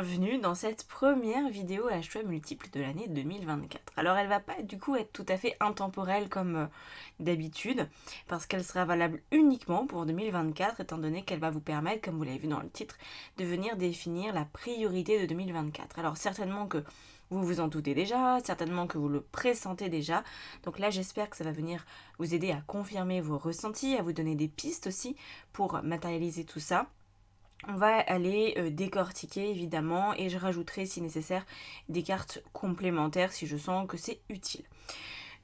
bienvenue dans cette première vidéo à choix multiples de l'année 2024. Alors elle va pas du coup être tout à fait intemporelle comme d'habitude, parce qu'elle sera valable uniquement pour 2024, étant donné qu'elle va vous permettre, comme vous l'avez vu dans le titre, de venir définir la priorité de 2024. Alors certainement que vous vous en doutez déjà, certainement que vous le pressentez déjà, donc là j'espère que ça va venir vous aider à confirmer vos ressentis, à vous donner des pistes aussi pour matérialiser tout ça. On va aller décortiquer évidemment et je rajouterai si nécessaire des cartes complémentaires si je sens que c'est utile.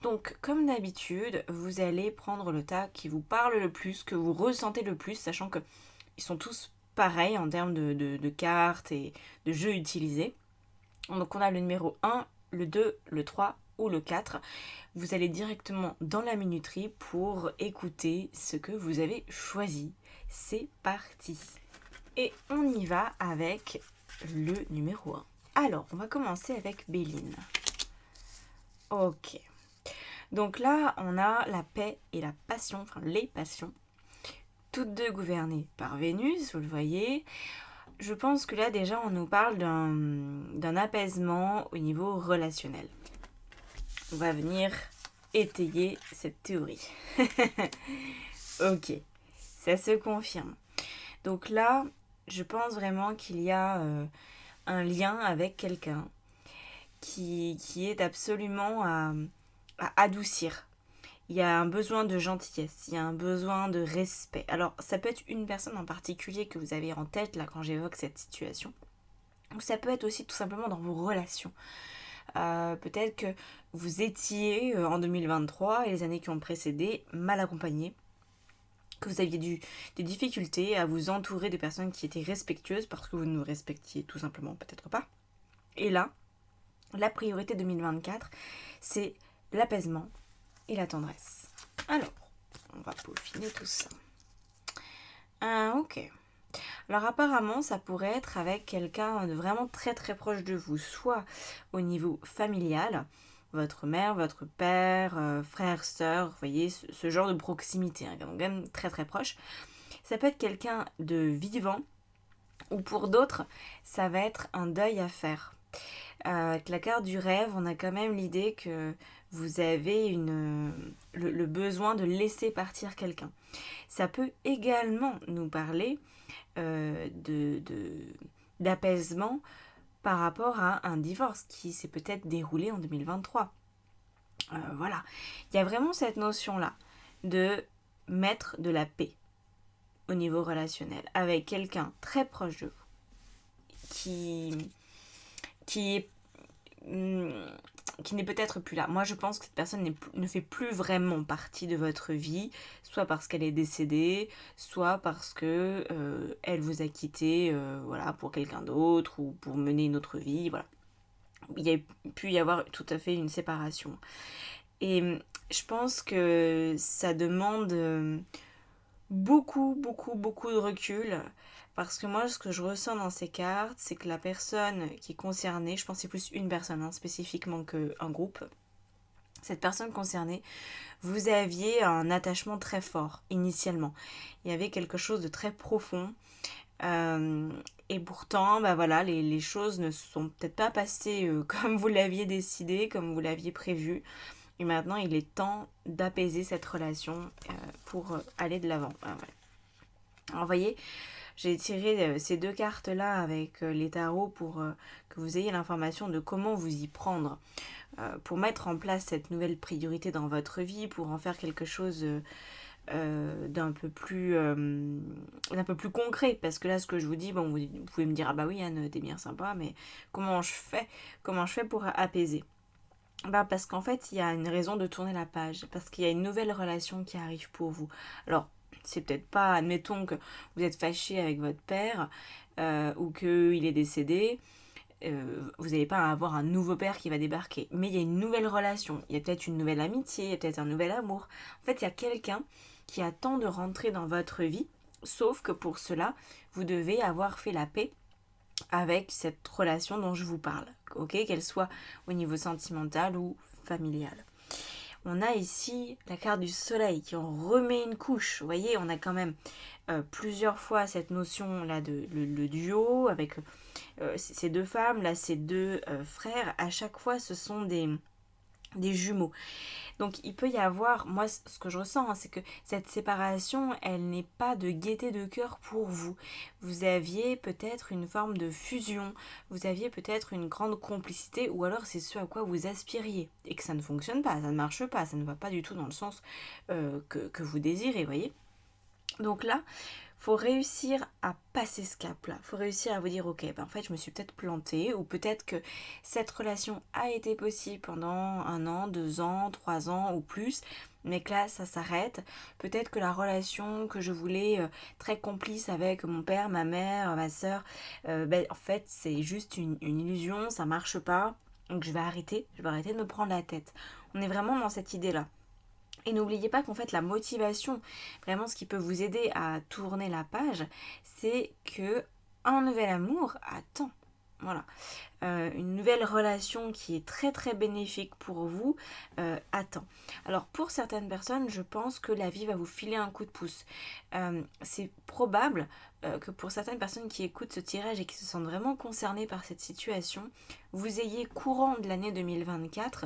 Donc comme d'habitude, vous allez prendre le tas qui vous parle le plus, que vous ressentez le plus, sachant que ils sont tous pareils en termes de cartes et de jeux utilisés. Donc on a le numéro 1, le 2, le 3 ou le 4. Vous allez directement dans la minuterie pour écouter ce que vous avez choisi. C'est parti! Et on y va avec le numéro 1. Alors, on va commencer avec Béline. Ok. Donc là, on a la paix et la passion, enfin les passions, toutes deux gouvernées par Vénus, vous le voyez. Je pense que là, déjà, on nous parle d'un apaisement au niveau relationnel. On va venir étayer cette théorie. Ok, ça se confirme. Donc là, je pense vraiment qu'il y a un lien avec quelqu'un qui est absolument à adoucir. Il y a un besoin de gentillesse, il y a un besoin de respect. Alors, ça peut être une personne en particulier que vous avez en tête là quand j'évoque cette situation. Ou ça peut être aussi tout simplement dans vos relations. Peut-être que vous étiez en 2023 et les années qui ont précédé mal accompagné, que vous aviez des difficultés à vous entourer de personnes qui étaient respectueuses parce que vous ne nous respectiez tout simplement peut-être pas. Et là, la priorité 2024, c'est l'apaisement et la tendresse. Alors, on va peaufiner tout ça. Ok. Alors apparemment, ça pourrait être avec quelqu'un de vraiment très très proche de vous, soit au niveau familial, votre mère, votre père, frère, sœur, vous voyez, ce genre de proximité, hein, donc même très très proche. Ça peut être quelqu'un de vivant, ou pour d'autres, ça va être un deuil à faire. Avec la carte du rêve, on a quand même l'idée que vous avez le besoin de laisser partir quelqu'un. Ça peut également nous parler d'apaisement par rapport à un divorce qui s'est peut-être déroulé en 2023. Voilà. Il y a vraiment cette notion-là de mettre de la paix au niveau relationnel avec quelqu'un très proche de vous qui n'est peut-être plus là. Moi, je pense que cette personne ne fait plus vraiment partie de votre vie, soit parce qu'elle est décédée, soit parce que elle vous a quitté voilà, pour quelqu'un d'autre ou pour mener une autre vie. Voilà. Il y a pu y avoir tout à fait une séparation. Et je pense que ça demande beaucoup de recul. Parce que moi, ce que je ressens dans ces cartes, c'est que la personne qui est concernée, je pense que c'est plus une personne spécifiquement qu'un groupe, cette personne concernée, vous aviez un attachement très fort initialement. Il y avait quelque chose de très profond. Et pourtant, bah voilà, les choses ne sont peut-être pas passées comme vous l'aviez décidé, comme vous l'aviez prévu. Et maintenant, il est temps d'apaiser cette relation pour aller de l'avant. Ah, ouais. Alors, vous voyez, j'ai tiré ces deux cartes-là avec les tarots pour que vous ayez l'information de comment vous y prendre. Pour mettre en place cette nouvelle priorité dans votre vie, pour en faire quelque chose d'un peu plus concret. Parce que là, ce que je vous dis, bon, vous pouvez me dire, ah bah oui, Anne, t'es bien sympa, mais comment je fais pour apaiser? Bah parce qu'en fait, il y a une raison de tourner la page, parce qu'il y a une nouvelle relation qui arrive pour vous. Alors, c'est peut-être pas, admettons que vous êtes fâché avec votre père ou qu'il est décédé, vous n'allez pas avoir un nouveau père qui va débarquer. Mais il y a une nouvelle relation, il y a peut-être une nouvelle amitié, il y a peut-être un nouvel amour. En fait, il y a quelqu'un qui attend de rentrer dans votre vie, sauf que pour cela, vous devez avoir fait la paix avec cette relation dont je vous parle, ok, qu'elle soit au niveau sentimental ou familial. On a ici la carte du soleil qui en remet une couche. Vous voyez, on a quand même plusieurs fois cette notion là de le duo avec ces deux femmes, là ces deux frères. À chaque fois, ce sont des jumeaux. Donc il peut y avoir, moi ce que je ressens, hein, c'est que cette séparation, elle n'est pas de gaieté de cœur pour vous. Vous aviez peut-être une forme de fusion, vous aviez peut-être une grande complicité, ou alors c'est ce à quoi vous aspiriez, et que ça ne fonctionne pas, ça ne marche pas, ça ne va pas du tout dans le sens que vous désirez, vous voyez. Donc là, faut réussir à passer ce cap-là. Faut réussir à vous dire, ok, ben en fait, je me suis peut-être plantée, ou peut-être que cette relation a été possible pendant 1 an, 2 ans, 3 ans ou plus, mais que là, ça s'arrête. Peut-être que la relation que je voulais très complice avec mon père, ma mère, ma soeur, ben, en fait, c'est juste une illusion, ça marche pas. Donc je vais arrêter de me prendre la tête. On est vraiment dans cette idée-là. Et n'oubliez pas qu'en fait la motivation, vraiment ce qui peut vous aider à tourner la page, c'est que un nouvel amour attend. Voilà. Une nouvelle relation qui est très très bénéfique pour vous attend. Alors pour certaines personnes, je pense que la vie va vous filer un coup de pouce. C'est probable que pour certaines personnes qui écoutent ce tirage et qui se sentent vraiment concernées par cette situation, vous ayez courant de l'année 2024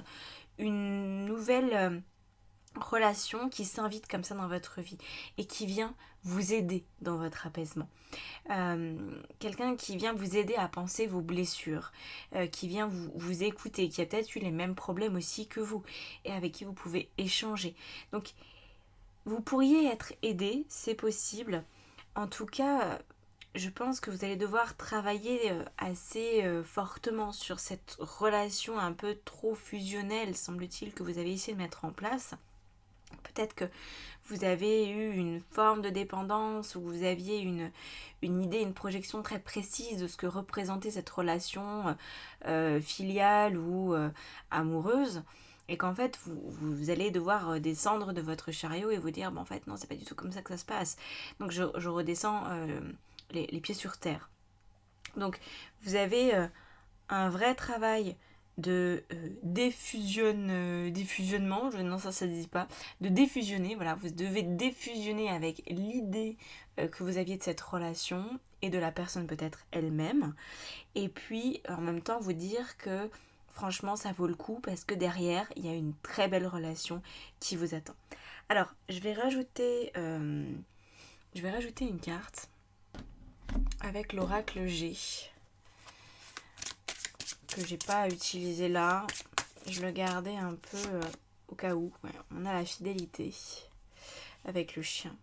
une nouvelle relation qui s'invite comme ça dans votre vie et qui vient vous aider dans votre apaisement. Quelqu'un qui vient vous aider à penser vos blessures, qui vient vous écouter, qui a peut-être eu les mêmes problèmes aussi que vous et avec qui vous pouvez échanger. Donc vous pourriez être aidé, c'est possible. En tout cas, je pense que vous allez devoir travailler assez fortement sur cette relation un peu trop fusionnelle, semble-t-il, que vous avez essayé de mettre en place. Peut-être que vous avez eu une forme de dépendance ou vous aviez une idée, une projection très précise de ce que représentait cette relation filiale ou amoureuse. Et qu'en fait, vous allez devoir descendre de votre chariot et vous dire, en fait, non, c'est pas du tout comme ça que ça se passe. Donc, je redescends les pieds sur terre. Donc, vous avez un vrai travail de défusionnement, non ça se dit pas, de défusionner, voilà, vous devez défusionner avec l'idée que vous aviez de cette relation et de la personne peut-être elle-même, et puis en même temps vous dire que franchement ça vaut le coup parce que derrière il y a une très belle relation qui vous attend. Alors je vais rajouter une carte avec l'oracle G que j'ai pas utilisé là, je le gardais un peu au cas où. Ouais, on a la fidélité avec le chien.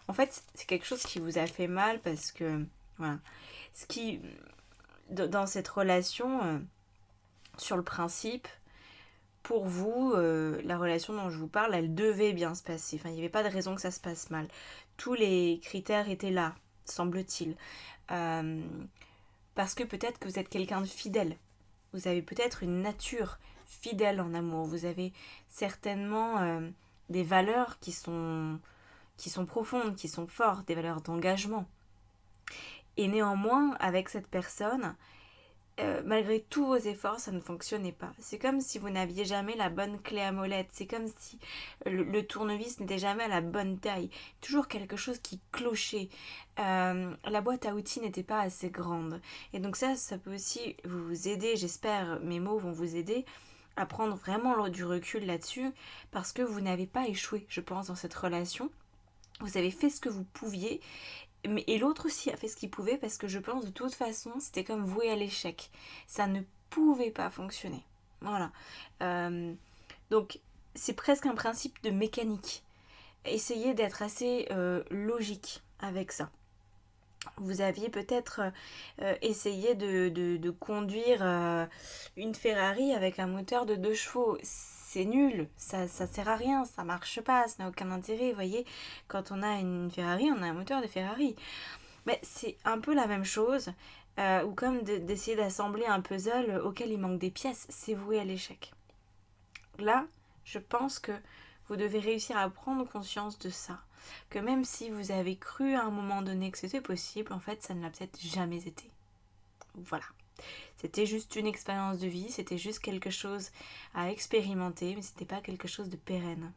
En fait, c'est quelque chose qui vous a fait mal parce que voilà, ce qui dans cette relation, sur le principe, pour vous, la relation dont je vous parle, elle devait bien se passer. Enfin, il n'y avait pas de raison que ça se passe mal. Tous les critères étaient là, semble-t-il. Parce que peut-être que vous êtes quelqu'un de fidèle. Vous avez peut-être une nature fidèle en amour. Vous avez certainement des valeurs qui sont profondes, qui sont fortes, des valeurs d'engagement. Et néanmoins, avec cette personne, malgré tous vos efforts, ça ne fonctionnait pas. C'est comme si vous n'aviez jamais la bonne clé à molette. C'est comme si le tournevis n'était jamais à la bonne taille. Toujours quelque chose qui clochait. La boîte à outils n'était pas assez grande. Et donc ça peut aussi vous aider. J'espère mes mots vont vous aider à prendre vraiment du recul là-dessus. Parce que vous n'avez pas échoué, je pense, dans cette relation. Vous avez fait ce que vous pouviez. Et l'autre aussi a fait ce qu'il pouvait parce que je pense de toute façon c'était comme voué à l'échec. Ça ne pouvait pas fonctionner. Voilà. Donc c'est presque un principe de mécanique. Essayez d'être assez logique avec ça. Vous aviez peut-être essayé de conduire une Ferrari avec un moteur de 2 chevaux. C'est nul, ça sert à rien, ça marche pas, ça n'a aucun intérêt, vous voyez. Quand on a une Ferrari, on a un moteur de Ferrari. Mais c'est un peu la même chose, ou comme d'essayer d'assembler un puzzle auquel il manque des pièces, c'est voué à l'échec. Là, je pense que vous devez réussir à prendre conscience de ça. Que même si vous avez cru à un moment donné que c'était possible, en fait, ça ne l'a peut-être jamais été. Voilà. C'était juste une expérience de vie, c'était juste quelque chose à expérimenter, mais c'était pas quelque chose de pérenne.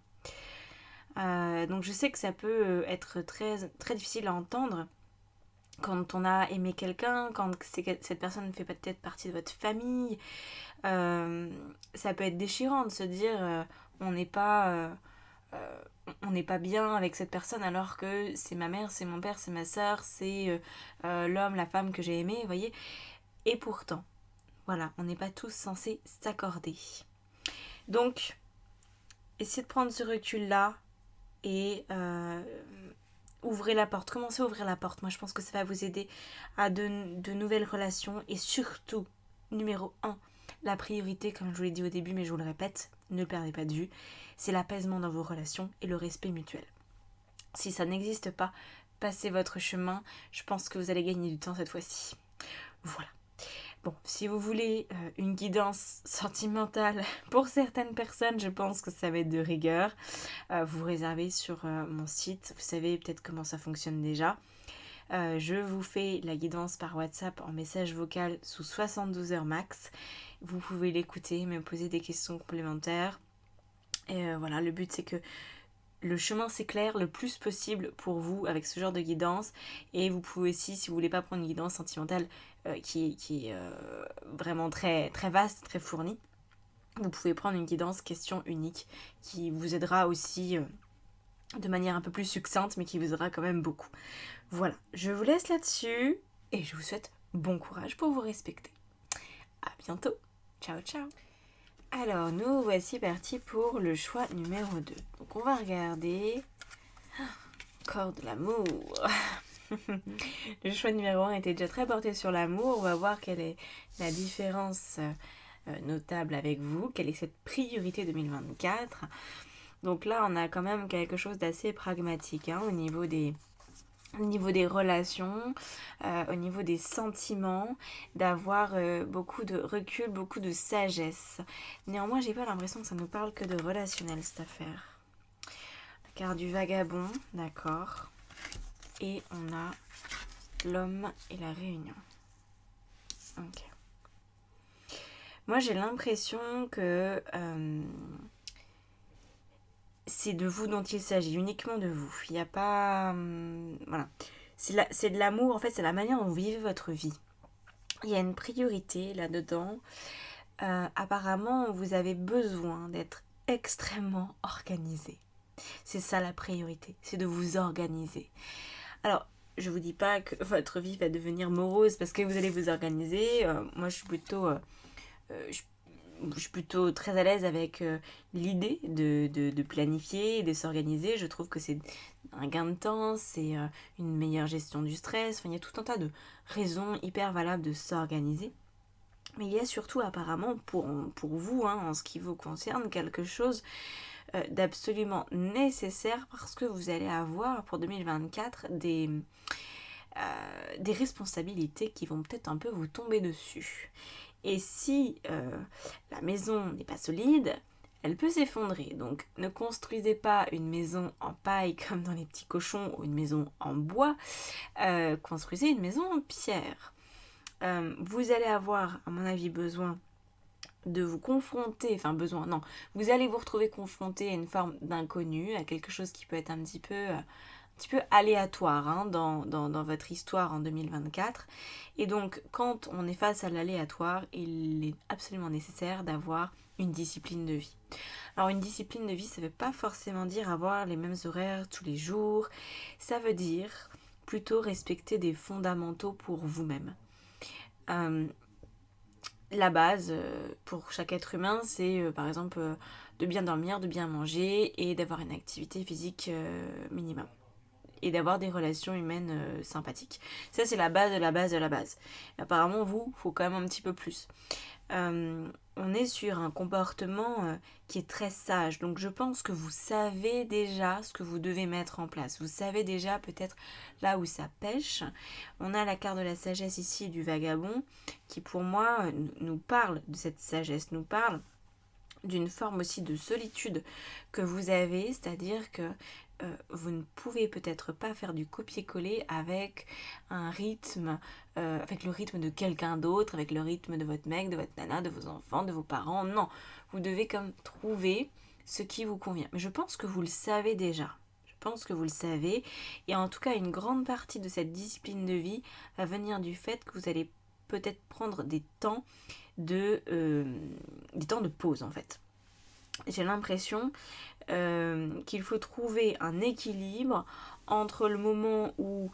Donc je sais que ça peut être très, très difficile à entendre quand on a aimé quelqu'un, quand cette personne fait peut-être partie de votre famille. Ça peut être déchirant de se dire on n'est pas... on n'est pas bien avec cette personne alors que c'est ma mère, c'est mon père, c'est ma soeur, c'est l'homme, la femme que j'ai aimé, vous voyez. Et pourtant, voilà, on n'est pas tous censés s'accorder. Donc, essayez de prendre ce recul-là et ouvrez la porte. Commencez à ouvrir la porte. Moi, je pense que ça va vous aider à de nouvelles relations. Et surtout, numéro 1, la priorité, comme je vous l'ai dit au début, mais je vous le répète, ne le perdez pas de vue, c'est l'apaisement dans vos relations et le respect mutuel. Si ça n'existe pas, passez votre chemin. Je pense que vous allez gagner du temps cette fois-ci. Voilà. Bon, si vous voulez une guidance sentimentale pour certaines personnes, je pense que ça va être de rigueur. Vous réservez sur mon site, vous savez peut-être comment ça fonctionne déjà. Je vous fais la guidance par WhatsApp en message vocal sous 72 heures max. Vous pouvez l'écouter, me poser des questions complémentaires. Et voilà, le but c'est que le chemin s'éclaire le plus possible pour vous avec ce genre de guidance. Et vous pouvez aussi, si vous voulez pas prendre une guidance sentimentale qui est vraiment très, très vaste, très fournie, vous pouvez prendre une guidance question unique qui vous aidera aussi de manière un peu plus succincte, mais qui vous aidera quand même beaucoup. Voilà, je vous laisse là-dessus et je vous souhaite bon courage pour vous respecter. À bientôt. Ciao, ciao. Alors, nous voici partis pour le choix numéro 2. Donc, on va regarder... Encore de l'amour. Le choix numéro 1 était déjà très porté sur l'amour. On va voir quelle est la différence notable avec vous. Quelle est cette priorité 2024. Donc là, on a quand même quelque chose d'assez pragmatique au niveau des relations, au niveau des sentiments, d'avoir beaucoup de recul, beaucoup de sagesse. Néanmoins, j'ai pas l'impression que ça nous parle que de relationnel, cette affaire. La carte du vagabond, d'accord. Et on a l'homme et la réunion. Ok. Moi, j'ai l'impression que c'est de vous dont il s'agit, uniquement de vous. Il n'y a pas... voilà. C'est de l'amour, en fait, c'est la manière dont vous vivez votre vie. Il y a une priorité là-dedans. Apparemment, vous avez besoin d'être extrêmement organisé. C'est ça la priorité, c'est de vous organiser. Alors, je vous dis pas que votre vie va devenir morose parce que vous allez vous organiser. Moi, je suis plutôt très à l'aise avec l'idée de planifier et de s'organiser. Je trouve que c'est un gain de temps, c'est une meilleure gestion du stress. Enfin, il y a tout un tas de raisons hyper valables de s'organiser. Mais il y a surtout apparemment pour vous, en ce qui vous concerne, quelque chose d'absolument nécessaire parce que vous allez avoir pour 2024 des responsabilités qui vont peut-être un peu vous tomber dessus. Et si la maison n'est pas solide, elle peut s'effondrer. Donc ne construisez pas une maison en paille comme dans les petits cochons ou une maison en bois. Construisez une maison en pierre. Vous allez avoir, à mon avis, besoin de vous confronter, vous allez vous retrouver confronté à une forme d'inconnu, à quelque chose qui peut être un petit peu aléatoire dans votre histoire en 2024. Et donc, quand on est face à l'aléatoire, il est absolument nécessaire d'avoir une discipline de vie. Alors, une discipline de vie, ça ne veut pas forcément dire avoir les mêmes horaires tous les jours. Ça veut dire plutôt respecter des fondamentaux pour vous-même. La base pour chaque être humain, c'est par exemple de bien dormir, de bien manger et d'avoir une activité physique minimum. Et d'avoir des relations humaines sympathiques. Ça, c'est la base de la base de la base. Apparemment, il faut quand même un petit peu plus. On est sur un comportement qui est très sage. Donc, je pense que vous savez déjà ce que vous devez mettre en place. Vous savez déjà peut-être là où ça pêche. On a la carte de la sagesse ici du vagabond qui, pour moi, nous parle de cette sagesse, nous parle d'une forme aussi de solitude que vous avez, c'est-à-dire que vous ne pouvez peut-être pas faire du copier-coller avec un rythme, avec le rythme de quelqu'un d'autre, avec le rythme de votre mec, de votre nana, de vos enfants, de vos parents. Non, vous devez comme trouver ce qui vous convient. Mais je pense que vous le savez déjà. Je pense que vous le savez. Et en tout cas, une grande partie de cette discipline de vie va venir du fait que vous allez peut-être prendre des temps de pause en fait. J'ai l'impression qu'il faut trouver un équilibre entre le moment où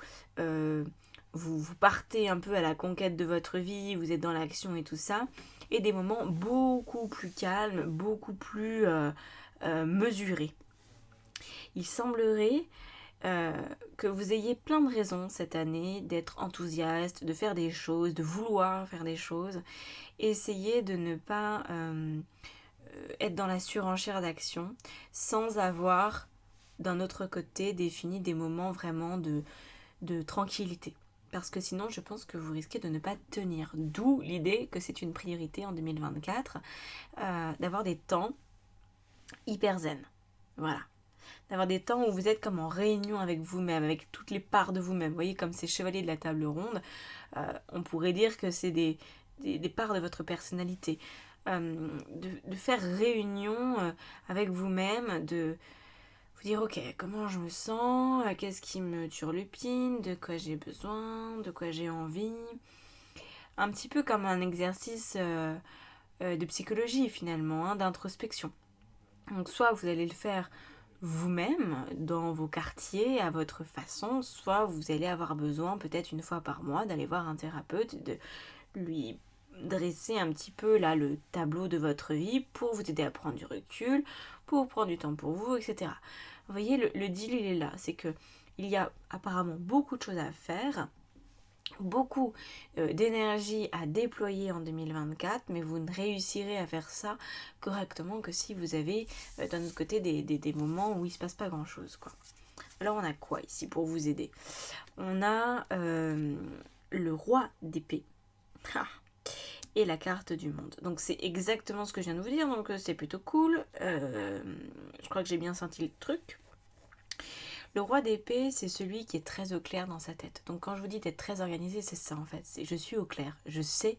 vous partez un peu à la conquête de votre vie, vous êtes dans l'action et tout ça, et des moments beaucoup plus calmes, beaucoup plus mesurés. Il semblerait que vous ayez plein de raisons cette année d'être enthousiaste, de faire des choses, de vouloir faire des choses. Essayez de ne pas être dans la surenchère d'action sans avoir d'un autre côté défini des moments vraiment de tranquillité. Parce que sinon, je pense que vous risquez de ne pas tenir. D'où l'idée que c'est une priorité en 2024 d'avoir des temps hyper zen. Voilà. D'avoir des temps où vous êtes comme en réunion avec vous-même, avec toutes les parts de vous-même. Vous voyez, comme ces chevaliers de la table ronde, on pourrait dire que c'est des parts de votre personnalité. De faire réunion avec vous-même, de vous dire ok, comment je me sens, qu'est-ce qui me turlupine, de quoi j'ai besoin, de quoi j'ai envie. Un petit peu comme un exercice de psychologie finalement, hein, d'introspection. Donc soit vous allez le faire vous-même dans vos quartiers à votre façon, soit vous allez avoir besoin peut-être une fois par mois d'aller voir un thérapeute, de lui dresser un petit peu là le tableau de votre vie pour vous aider à prendre du recul, pour prendre du temps pour vous, etc. Vous voyez, le deal il est là, c'est que il y a apparemment beaucoup de choses à faire, beaucoup d'énergie à déployer en 2024, mais vous ne réussirez à faire ça correctement que si vous avez d'un autre côté des moments où il ne se passe pas grand chose, quoi. Alors on a quoi ici pour vous aider? On a le roi d'épée. Et la carte du monde. Donc c'est exactement ce que je viens de vous dire, donc c'est plutôt cool. Je crois que j'ai bien senti le truc. Le roi d'épée, c'est celui qui est très au clair dans sa tête. Donc quand je vous dis d'être très organisé, c'est ça en fait. Je suis au clair. Je sais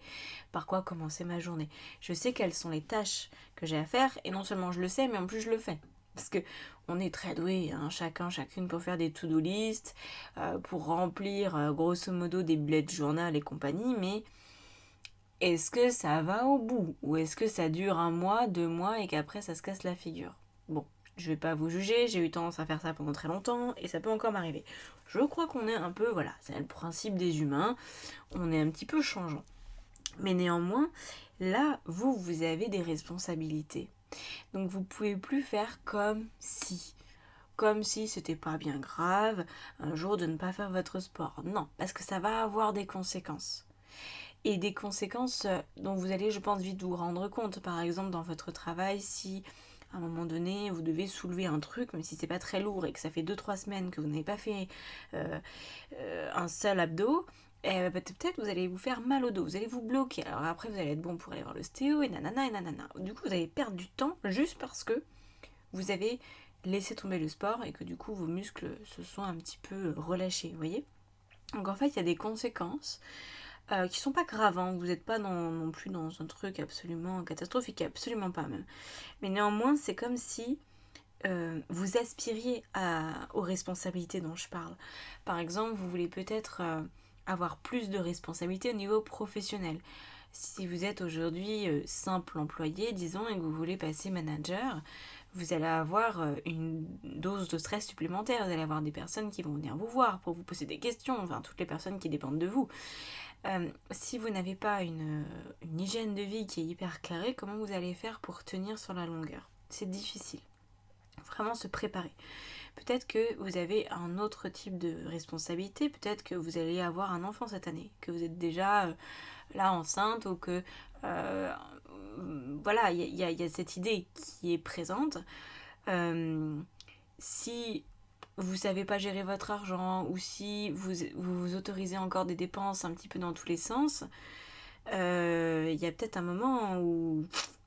par quoi commencer ma journée. Je sais quelles sont les tâches que j'ai à faire. Et non seulement je le sais, mais en plus je le fais. Parce que on est très doués, hein, chacune pour faire des to-do list, pour remplir grosso modo des bullet journal et compagnie, mais est-ce que ça va au bout? Ou est-ce que ça dure 1 mois, 2 mois et qu'après ça se casse la figure? Bon, je vais pas vous juger, j'ai eu tendance à faire ça pendant très longtemps et ça peut encore m'arriver. Je crois qu'on est un peu, voilà, c'est le principe des humains, on est un petit peu changeant. Mais néanmoins, là, vous avez des responsabilités. Donc vous pouvez plus faire comme si c'était pas bien grave un jour de ne pas faire votre sport. Non, parce que ça va avoir des conséquences. Et des conséquences dont vous allez, je pense, vite vous rendre compte. Par exemple, dans votre travail, si à un moment donné, vous devez soulever un truc, même si c'est pas très lourd et que ça fait 2-3 semaines que vous n'avez pas fait un seul abdo, peut-être vous allez vous faire mal au dos, vous allez vous bloquer. Alors après, vous allez être bon pour aller voir l'ostéo et nanana et nanana. Du coup, vous allez perdre du temps juste parce que vous avez laissé tomber le sport et que du coup, vos muscles se sont un petit peu relâchés, vous voyez? Donc en fait, il y a des conséquences qui sont pas graves, hein. Vous n'êtes pas non plus dans un truc absolument catastrophique, absolument pas même. Mais néanmoins, c'est comme si vous aspiriez aux responsabilités dont je parle. Par exemple, vous voulez peut-être avoir plus de responsabilités au niveau professionnel. Si vous êtes aujourd'hui simple employé, disons, et que vous voulez passer manager, vous allez avoir une dose de stress supplémentaire. Vous allez avoir des personnes qui vont venir vous voir pour vous poser des questions, enfin toutes les personnes qui dépendent de vous. Si vous n'avez pas une hygiène de vie qui est hyper carrée, comment vous allez faire pour tenir sur la longueur? C'est difficile. Vraiment se préparer. Peut-être que vous avez un autre type de responsabilité, peut-être que vous allez avoir un enfant cette année, que vous êtes déjà là enceinte ou que voilà, il y a cette idée qui est présente. Si vous savez pas gérer votre argent ou si vous autorisez encore des dépenses un petit peu dans tous les sens, il y a peut-être un moment où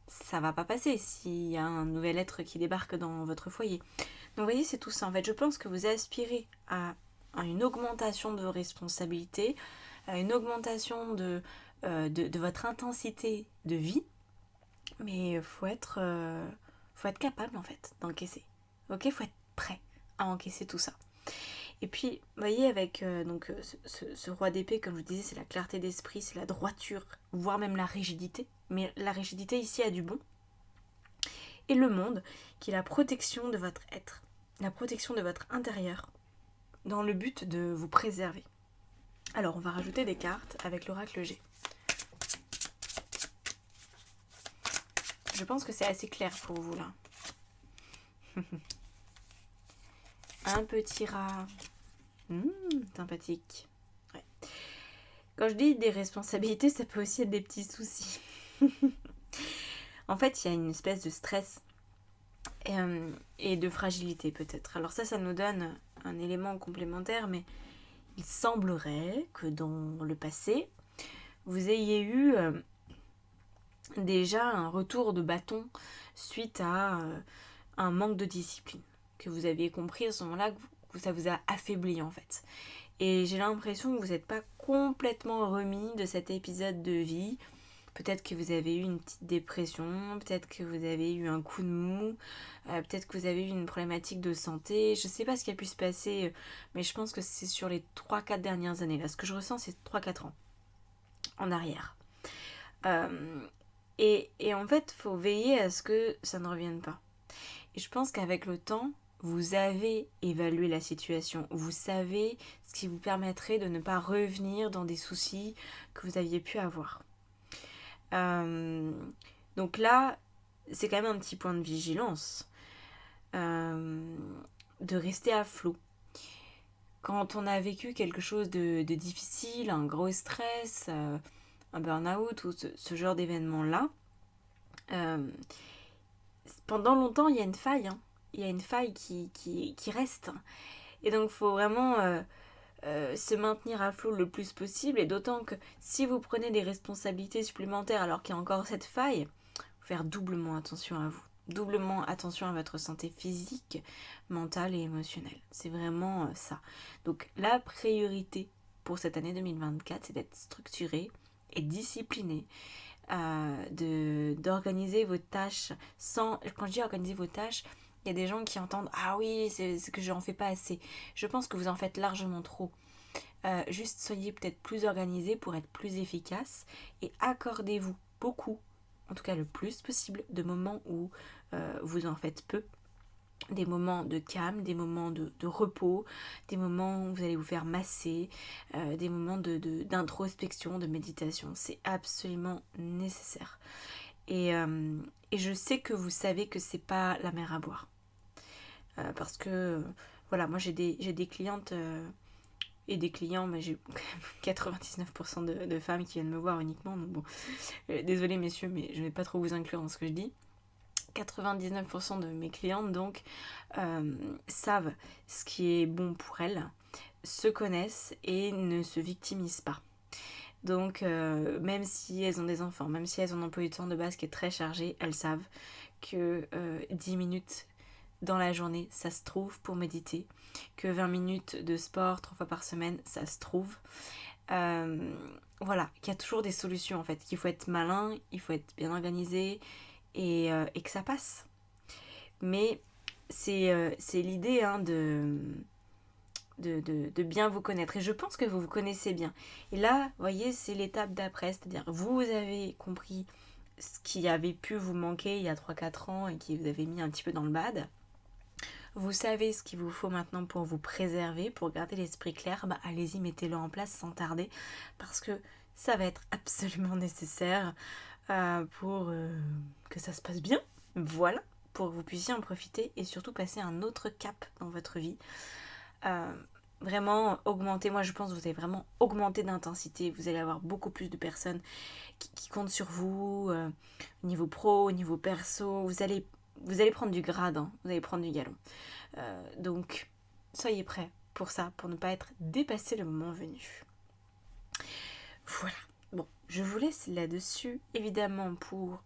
ça va pas passer s'il y a un nouvel être qui débarque dans votre foyer. Donc vous voyez, c'est tout ça. En fait, je pense que vous aspirez à une augmentation de vos responsabilités, à une augmentation de votre intensité de vie, mais faut être capable en fait d'encaisser. Ok, faut être prêt à encaisser tout ça. Et puis, vous voyez, avec ce roi d'épée, comme je vous disais, c'est la clarté d'esprit, c'est la droiture, voire même la rigidité. Mais la rigidité ici a du bon. Et le monde, qui est la protection de votre être, la protection de votre intérieur, dans le but de vous préserver. Alors, on va rajouter des cartes avec l'oracle G. Je pense que c'est assez clair pour vous, là. Un petit rat. Sympathique. Ouais. Quand je dis des responsabilités, ça peut aussi être des petits soucis. En fait, il y a une espèce de stress et de fragilité peut-être. Alors ça nous donne un élément complémentaire, mais il semblerait que dans le passé, vous ayez eu déjà un retour de bâton suite à un manque de discipline, que vous aviez compris à ce moment-là que ça vous a affaibli en fait. Et j'ai l'impression que vous n'êtes pas complètement remis de cet épisode de vie. Peut-être que vous avez eu une petite dépression, peut-être que vous avez eu un coup de mou, peut-être que vous avez eu une problématique de santé. Je ne sais pas ce qui a pu se passer, mais je pense que c'est sur les 3-4 dernières années. Là, ce que je ressens, c'est 3-4 ans en arrière. Et en fait, il faut veiller à ce que ça ne revienne pas. Et je pense qu'avec le temps, vous avez évalué la situation. Vous savez ce qui vous permettrait de ne pas revenir dans des soucis que vous aviez pu avoir. Donc là, c'est quand même un petit point de vigilance. De rester à flot. Quand on a vécu quelque chose de difficile, un gros stress, un burn-out ou ce genre d'événement-là, pendant longtemps, il y a une faille. Il y a une faille qui reste. Et donc, il faut vraiment se maintenir à flot le plus possible. Et d'autant que si vous prenez des responsabilités supplémentaires alors qu'il y a encore cette faille, faut faire doublement attention à vous. Doublement attention à votre santé physique, mentale et émotionnelle. C'est vraiment ça. Donc, la priorité pour cette année 2024, c'est d'être structuré et discipliné. D'organiser vos tâches sans... Quand je dis organiser vos tâches, il y a des gens qui entendent « Ah oui, c'est que j'en fais pas assez ». Je pense que vous en faites largement trop. Juste soyez peut-être plus organisé pour être plus efficace et accordez-vous beaucoup, en tout cas le plus possible, de moments où vous en faites peu. Des moments de calme, des moments de repos, des moments où vous allez vous faire masser, des moments d'introspection, de méditation. C'est absolument nécessaire. Et je sais que vous savez que c'est pas la mer à boire. Parce que, voilà, moi j'ai des clientes et des clients, mais j'ai 99% de femmes qui viennent me voir uniquement. Donc bon, désolée messieurs, mais je vais pas trop vous inclure dans ce que je dis. 99% de mes clientes donc savent ce qui est bon pour elles, se connaissent et ne se victimisent pas. Donc même si elles ont des enfants, même si elles ont un emploi du temps de base qui est très chargé, elles savent que 10 minutes dans la journée, ça se trouve pour méditer, que 20 minutes de sport 3 fois par semaine, ça se trouve. Voilà, qu'il y a toujours des solutions en fait, qu'il faut être malin, il faut être bien organisé, et que ça passe. Mais c'est l'idée de bien vous connaître. Et je pense que vous vous connaissez bien. Et là, vous voyez, c'est l'étape d'après. C'est-à-dire, vous avez compris ce qui avait pu vous manquer il y a 3-4 ans et qui vous avait mis un petit peu dans le bad. Vous savez ce qu'il vous faut maintenant pour vous préserver, pour garder l'esprit clair. Bah, allez-y, mettez-le en place sans tarder. Parce que ça va être absolument nécessaire pour que ça se passe bien, voilà, pour que vous puissiez en profiter et surtout passer un autre cap dans votre vie. Vraiment augmenter, moi je pense que vous allez vraiment augmenter d'intensité, vous allez avoir beaucoup plus de personnes qui comptent sur vous, au niveau pro, au niveau perso, vous allez prendre du grade, vous allez prendre du galon. Donc soyez prêts pour ça, pour ne pas être dépassé le moment venu. Voilà. Bon, je vous laisse là-dessus. Évidemment, pour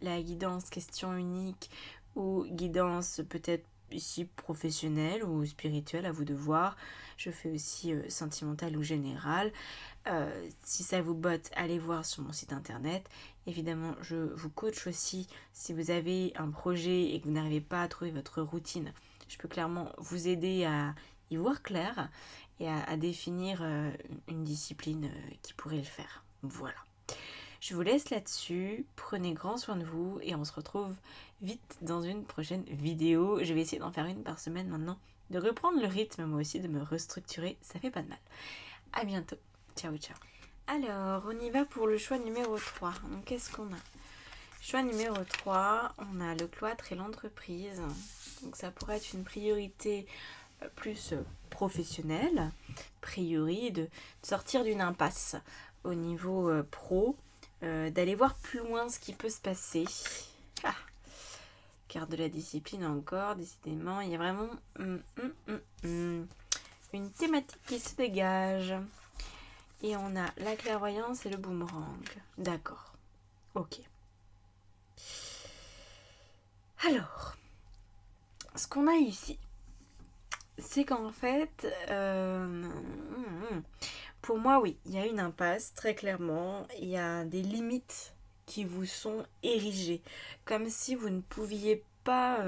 la guidance question unique ou guidance peut-être ici professionnelle ou spirituelle, à vous de voir. Je fais aussi sentimentale ou générale. Si ça vous botte, allez voir sur mon site internet. Évidemment, je vous coach aussi si vous avez un projet et que vous n'arrivez pas à trouver votre routine. Je peux clairement vous aider à y voir clair et à définir une discipline qui pourrait le faire. Voilà. Je vous laisse là-dessus. Prenez grand soin de vous et on se retrouve vite dans une prochaine vidéo. Je vais essayer d'en faire une par semaine maintenant, de reprendre le rythme moi aussi, de me restructurer. Ça fait pas de mal. À bientôt. Ciao, ciao. Alors, on y va pour le choix numéro 3. Donc, qu'est-ce qu'on a? Choix numéro 3, on a le cloître et l'entreprise. Donc, ça pourrait être une priorité plus professionnelle. Priori, de sortir d'une impasse au niveau pro, d'aller voir plus loin ce qui peut se passer. Ah, carte de la discipline encore, décidément, il y a vraiment une thématique qui se dégage. Et on a la clairvoyance et le boomerang. D'accord. Ok. Alors, ce qu'on a ici, c'est qu'en fait, pour moi, oui, il y a une impasse, très clairement. Il y a des limites qui vous sont érigées, comme si vous ne pouviez pas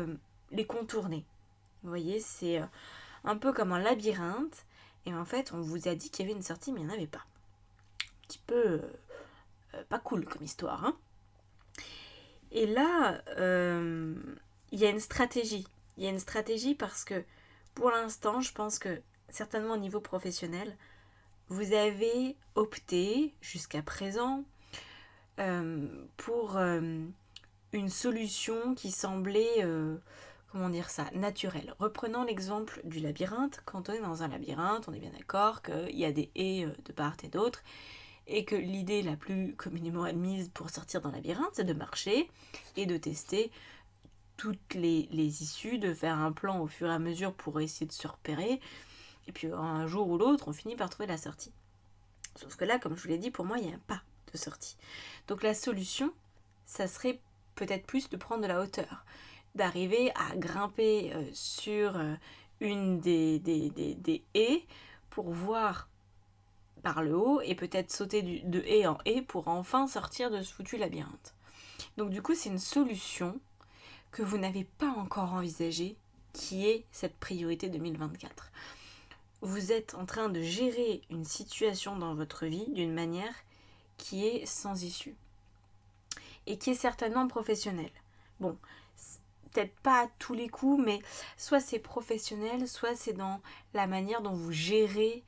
les contourner. Vous voyez, c'est un peu comme un labyrinthe. Et en fait, on vous a dit qu'il y avait une sortie, mais il n'y en avait pas. Un petit peu pas cool comme histoire, hein. Et là, il y a une stratégie. Il y a une stratégie parce que, pour l'instant, je pense que, certainement au niveau professionnel, vous avez opté, jusqu'à présent, pour une solution qui semblait, comment dire ça, naturelle. Reprenons l'exemple du labyrinthe. Quand on est dans un labyrinthe, on est bien d'accord qu'il y a des haies de part et d'autre, et que l'idée la plus communément admise pour sortir d'un labyrinthe, c'est de marcher et de tester toutes les issues, de faire un plan au fur et à mesure pour essayer de se repérer, et puis un jour ou l'autre, on finit par trouver la sortie. Sauf que là, comme je vous l'ai dit, pour moi, il n'y a pas de sortie. Donc la solution, ça serait peut-être plus de prendre de la hauteur, d'arriver à grimper sur une des haies pour voir par le haut et peut-être sauter de haie en haie pour enfin sortir de ce foutu labyrinthe. Donc du coup, c'est une solution que vous n'avez pas encore envisagée, qui est cette priorité 2024. Vous êtes en train de gérer une situation dans votre vie d'une manière qui est sans issue et qui est certainement professionnelle. Bon, peut-être pas à tous les coups, mais soit c'est professionnel, soit c'est dans la manière dont vous gérez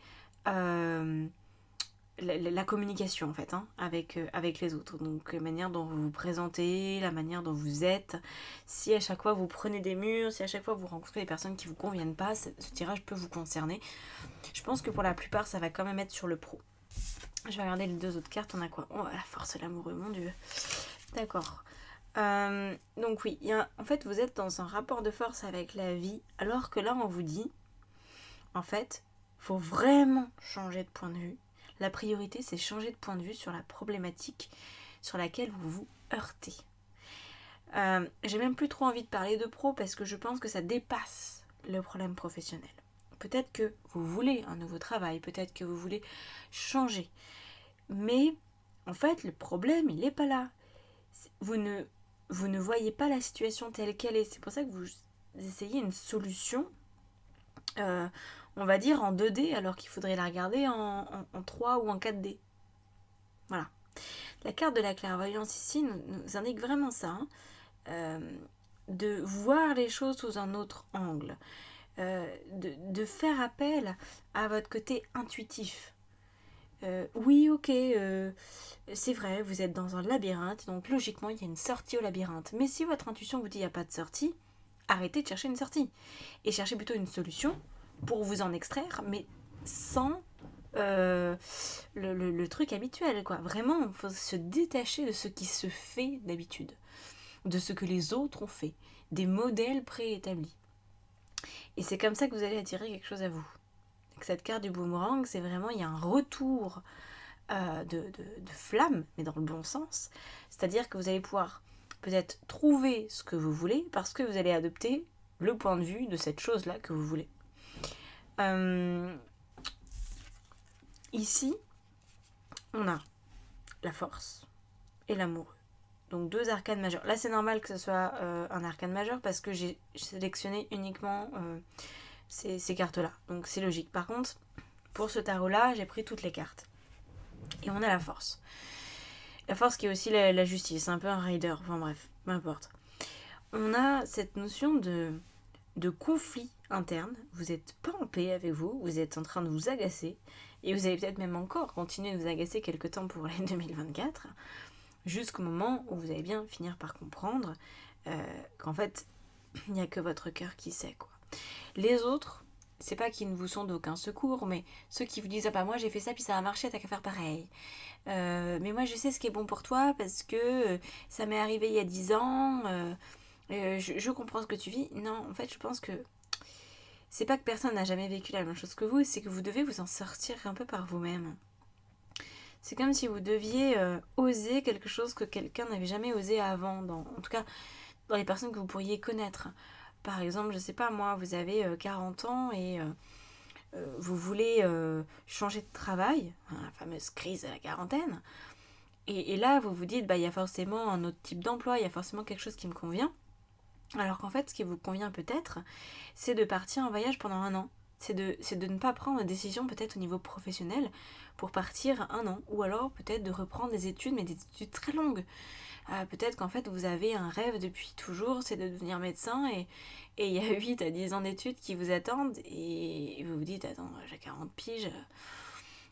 la communication en fait, hein, avec les autres. Donc la manière dont vous vous présentez, la manière dont vous êtes. Si à chaque fois vous prenez des murs, si à chaque fois vous rencontrez des personnes qui ne vous conviennent pas, ce tirage peut vous concerner. Je pense que pour la plupart ça va quand même être sur le pro. Je vais regarder les deux autres cartes, on a quoi? Oh, la force, l'amoureux, mon dieu. D'accord. Donc oui, en fait vous êtes dans un rapport de force avec la vie, alors que là on vous dit, en fait, faut vraiment changer de point de vue. La priorité, c'est changer de point de vue sur la problématique sur laquelle vous vous heurtez. J'ai même plus trop envie de parler de pro parce que je pense que ça dépasse le problème professionnel. Peut-être que vous voulez un nouveau travail, peut-être que vous voulez changer. Mais en fait, le problème, il n'est pas là. Vous ne voyez pas la situation telle qu'elle est. C'est pour ça que vous essayez une solution, on va dire en 2D, alors qu'il faudrait la regarder en 3 ou en 4D. Voilà. La carte de la clairvoyance ici nous indique vraiment ça, hein, de voir les choses sous un autre angle, de faire appel à votre côté intuitif. Oui, ok, c'est vrai, vous êtes dans un labyrinthe, donc logiquement il y a une sortie au labyrinthe. Mais si votre intuition vous dit qu'il n'y a pas de sortie, arrêtez de chercher une sortie. Et cherchez plutôt une solution pour vous en extraire, mais sans le truc habituel, quoi. Vraiment, il faut se détacher de ce qui se fait d'habitude, de ce que les autres ont fait, des modèles préétablis. Et c'est comme ça que vous allez attirer quelque chose à vous. Avec cette carte du boomerang, c'est vraiment, il y a un retour de flamme, mais dans le bon sens. C'est-à-dire que vous allez pouvoir peut-être trouver ce que vous voulez parce que vous allez adopter le point de vue de cette chose-là que vous voulez. Ici, on a la force et l'amoureux. Donc 2 arcanes majeurs. Là, c'est normal que ce soit un arcane majeur parce que j'ai sélectionné uniquement ces cartes-là. Donc c'est logique. Par contre, pour ce tarot-là, j'ai pris toutes les cartes. Et on a la force. La force qui est aussi la justice. C'est un peu un rider. Enfin bref, peu importe. On a cette notion de conflit interne. Vous n'êtes pas en paix avec vous. Vous êtes en train de vous agacer. Et vous allez peut-être même encore continuer de vous agacer quelque temps pour l'année 2024. Jusqu'au moment où vous allez bien finir par comprendre qu'en fait, il n'y a que votre cœur qui sait, quoi. Les autres, c'est pas qu'ils ne vous sont d'aucun secours, mais ceux qui vous disent « Ah bah moi j'ai fait ça puis ça a marché, t'as qu'à faire pareil. Mais moi je sais ce qui est bon pour toi parce que ça m'est arrivé il y a 10 ans, je comprends ce que tu vis. » Non, en fait je pense que c'est pas que personne n'a jamais vécu la même chose que vous, c'est que vous devez vous en sortir un peu par vous-même. C'est comme si vous deviez oser quelque chose que quelqu'un n'avait jamais osé avant, en tout cas dans les personnes que vous pourriez connaître. Par exemple, je sais pas moi, vous avez 40 ans et vous voulez changer de travail, la fameuse crise de la quarantaine, et là vous vous dites, bah il y a forcément un autre type d'emploi, il y a forcément quelque chose qui me convient, alors qu'en fait ce qui vous convient peut-être, c'est de partir en voyage pendant 1 an. C'est de ne pas prendre une décision peut-être au niveau professionnel pour partir 1 an, ou alors peut-être de reprendre des études, mais des études très longues. Peut-être qu'en fait vous avez un rêve depuis toujours, c'est de devenir médecin, et il y a 8 à 10 ans d'études qui vous attendent, et vous vous dites, attends, j'ai 40 piges,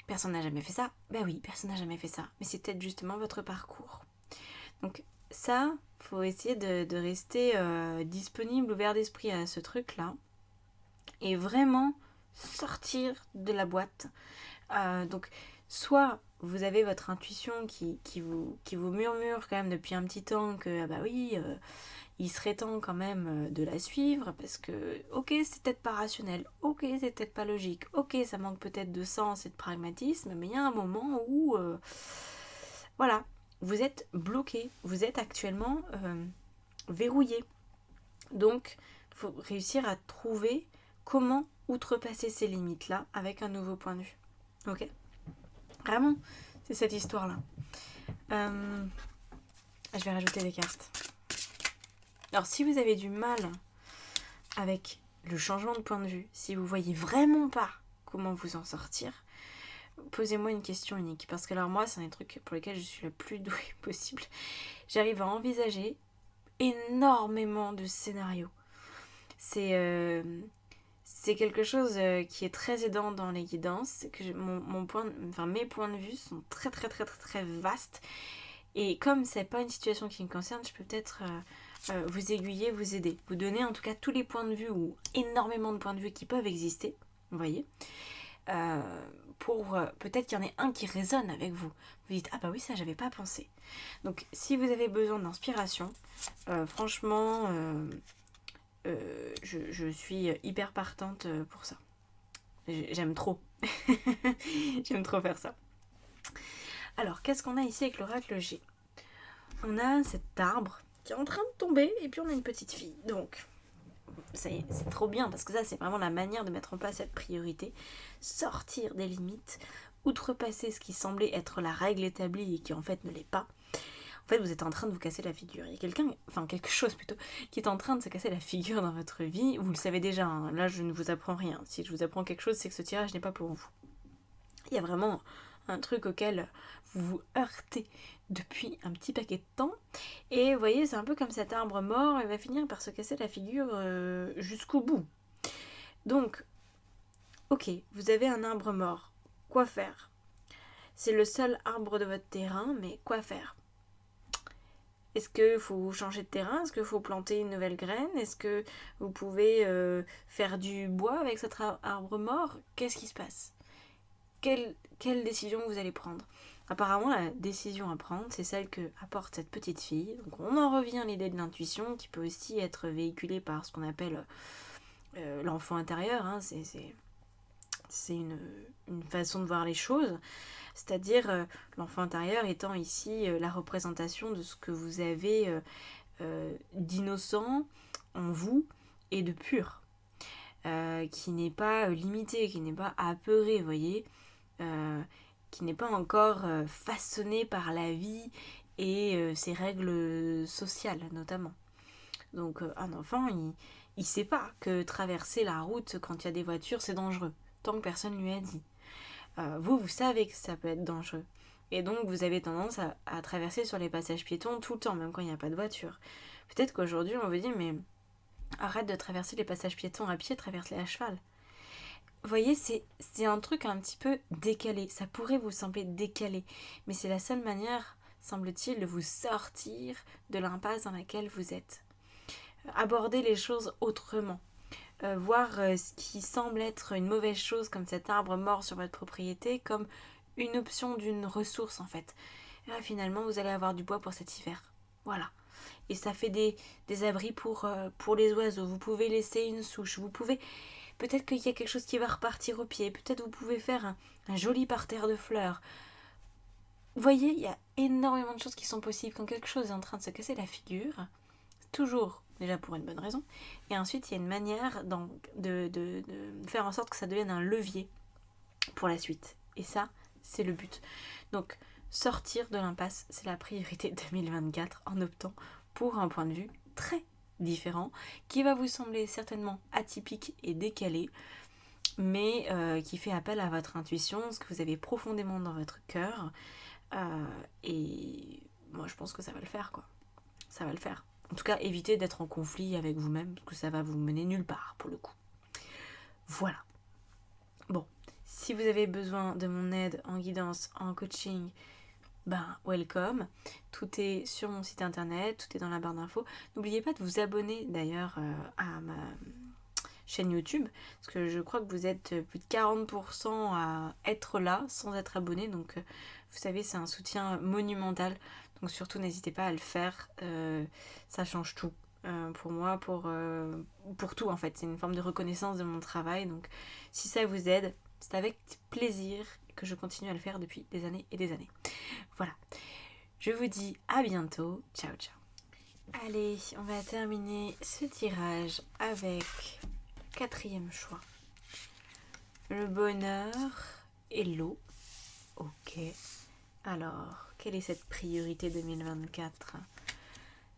personne n'a jamais fait ça. Ben oui, personne n'a jamais fait ça, mais c'est peut-être justement votre parcours. Donc ça, faut essayer de rester disponible, ouvert d'esprit à ce truc-là, et vraiment sortir de la boîte. Donc, soit vous avez votre intuition qui vous murmure quand même depuis un petit temps que, ah bah oui, il serait temps quand même de la suivre, parce que, ok, c'est peut-être pas rationnel, ok, c'est peut-être pas logique, ok, ça manque peut-être de sens et de pragmatisme, mais il y a un moment où, voilà, vous êtes bloqué, vous êtes actuellement verrouillé. Donc, il faut réussir à trouver comment outrepasser ces limites-là avec un nouveau point de vue. Ok ? Vraiment, c'est cette histoire-là. Je vais rajouter des cartes. Alors, si vous avez du mal avec le changement de point de vue, si vous voyez vraiment pas comment vous en sortir, posez-moi une question unique. Parce que alors moi, c'est un des trucs pour lesquels je suis la plus douée possible. J'arrive à envisager énormément de scénarios. C'est quelque chose qui est très aidant dans les guidances, c'est que mes points de vue sont très très très très très vastes, et comme c'est pas une situation qui me concerne, je peux peut-être vous aiguiller, vous aider, vous donner en tout cas tous les points de vue ou énormément de points de vue qui peuvent exister, vous voyez, pour peut-être qu'il y en ait un qui résonne avec vous. Vous dites, ah bah oui, ça j'avais pas pensé. Donc si vous avez besoin d'inspiration, franchement, je suis hyper partante pour ça. J'aime trop. J'aime trop faire ça. Alors, qu'est-ce qu'on a ici avec l'oracle G ? On a cet arbre qui est en train de tomber, et puis on a une petite fille. Donc, c'est trop bien, parce que ça, c'est vraiment la manière de mettre en place cette priorité. Sortir des limites, outrepasser ce qui semblait être la règle établie et qui en fait ne l'est pas. En fait, vous êtes en train de vous casser la figure. Il y a quelque chose plutôt, qui est en train de se casser la figure dans votre vie. Vous le savez déjà, hein. Là je ne vous apprends rien. Si je vous apprends quelque chose, c'est que ce tirage n'est pas pour vous. Il y a vraiment un truc auquel vous vous heurtez depuis un petit paquet de temps. Et vous voyez, c'est un peu comme cet arbre mort, il va finir par se casser la figure jusqu'au bout. Donc, ok, vous avez un arbre mort. Quoi faire ? C'est le seul arbre de votre terrain, mais quoi faire ? Est-ce qu'il faut changer de terrain ? Est-ce qu'il faut planter une nouvelle graine ? Est-ce que vous pouvez faire du bois avec cet arbre mort ? Qu'est-ce qui se passe ? Quelle décision vous allez prendre ? Apparemment, la décision à prendre, c'est celle que apporte cette petite fille. Donc on en revient à l'idée de l'intuition, qui peut aussi être véhiculée par ce qu'on appelle l'enfant intérieur. Hein. C'est c'est une façon de voir les choses, c'est-à-dire l'enfant intérieur étant ici la représentation de ce que vous avez d'innocent en vous et de pur, qui n'est pas limité, qui n'est pas apeuré, vous voyez, qui n'est pas encore façonné par la vie et ses règles sociales notamment. Donc un enfant, il sait pas que traverser la route quand il y a des voitures, c'est dangereux, tant que personne lui a dit. Vous savez que ça peut être dangereux. Et donc vous avez tendance à traverser sur les passages piétons tout le temps, même quand il n'y a pas de voiture. Peut-être qu'aujourd'hui on vous dit, mais arrête de traverser les passages piétons à pied, traverse-les à cheval. Vous voyez, c'est un truc un petit peu décalé. Ça pourrait vous sembler décalé, mais c'est la seule manière, semble-t-il, de vous sortir de l'impasse dans laquelle vous êtes. Aborder les choses autrement. Voir ce qui semble être une mauvaise chose, comme cet arbre mort sur votre propriété, comme une option d'une ressource en fait. Finalement, vous allez avoir du bois pour cet hiver. Voilà. Et ça fait des abris pour les oiseaux. Vous pouvez laisser une souche. Vous pouvez... Peut-être qu'il y a quelque chose qui va repartir au pied. Peut-être vous pouvez faire un joli parterre de fleurs. Vous voyez, il y a énormément de choses qui sont possibles. Quand quelque chose est en train de se casser la figure, toujours, déjà pour une bonne raison, et ensuite il y a une manière de faire en sorte que ça devienne un levier pour la suite. Et ça, c'est le but. Donc, sortir de l'impasse, c'est la priorité 2024 en optant pour un point de vue très différent, qui va vous sembler certainement atypique et décalé, mais qui fait appel à votre intuition, ce que vous avez profondément dans votre cœur, et moi je pense que ça va le faire, quoi. Ça va le faire. En tout cas, évitez d'être en conflit avec vous-même, parce que ça va vous mener nulle part, pour le coup. Voilà. Bon, si vous avez besoin de mon aide en guidance, en coaching, welcome. Tout est sur mon site internet, tout est dans la barre d'infos. N'oubliez pas de vous abonner d'ailleurs à ma chaîne YouTube, parce que je crois que vous êtes plus de 40% à être là sans être abonné, donc vous savez, c'est un soutien monumental, donc surtout n'hésitez pas à le faire, ça change tout. Pour moi, pour tout en fait, c'est une forme de reconnaissance de mon travail, donc si ça vous aide, c'est avec plaisir que je continue à le faire depuis des années et des années. Voilà, je vous dis à bientôt, ciao ciao. Allez, on va terminer ce tirage avec 4e choix. Le bonheur et l'eau. Ok. Alors, quelle est cette priorité 2024 ?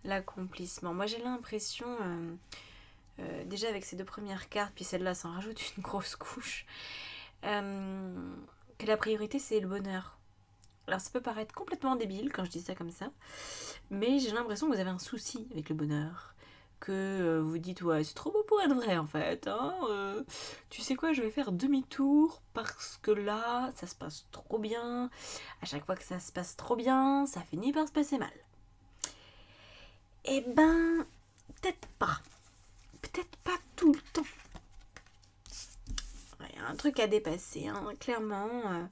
L'accomplissement. Moi j'ai l'impression, déjà avec ces 2 premières cartes, puis celle-là s'en rajoute une grosse couche, que la priorité c'est le bonheur. Alors ça peut paraître complètement débile quand je dis ça comme ça, mais j'ai l'impression que vous avez un souci avec le bonheur, que vous dites ouais c'est trop beau pour être vrai en fait, tu sais quoi, je vais faire demi-tour parce que là ça se passe trop bien, à chaque fois que ça se passe trop bien ça finit par se passer mal. Eh ben peut-être pas tout le temps. Il y a un truc à dépasser, clairement.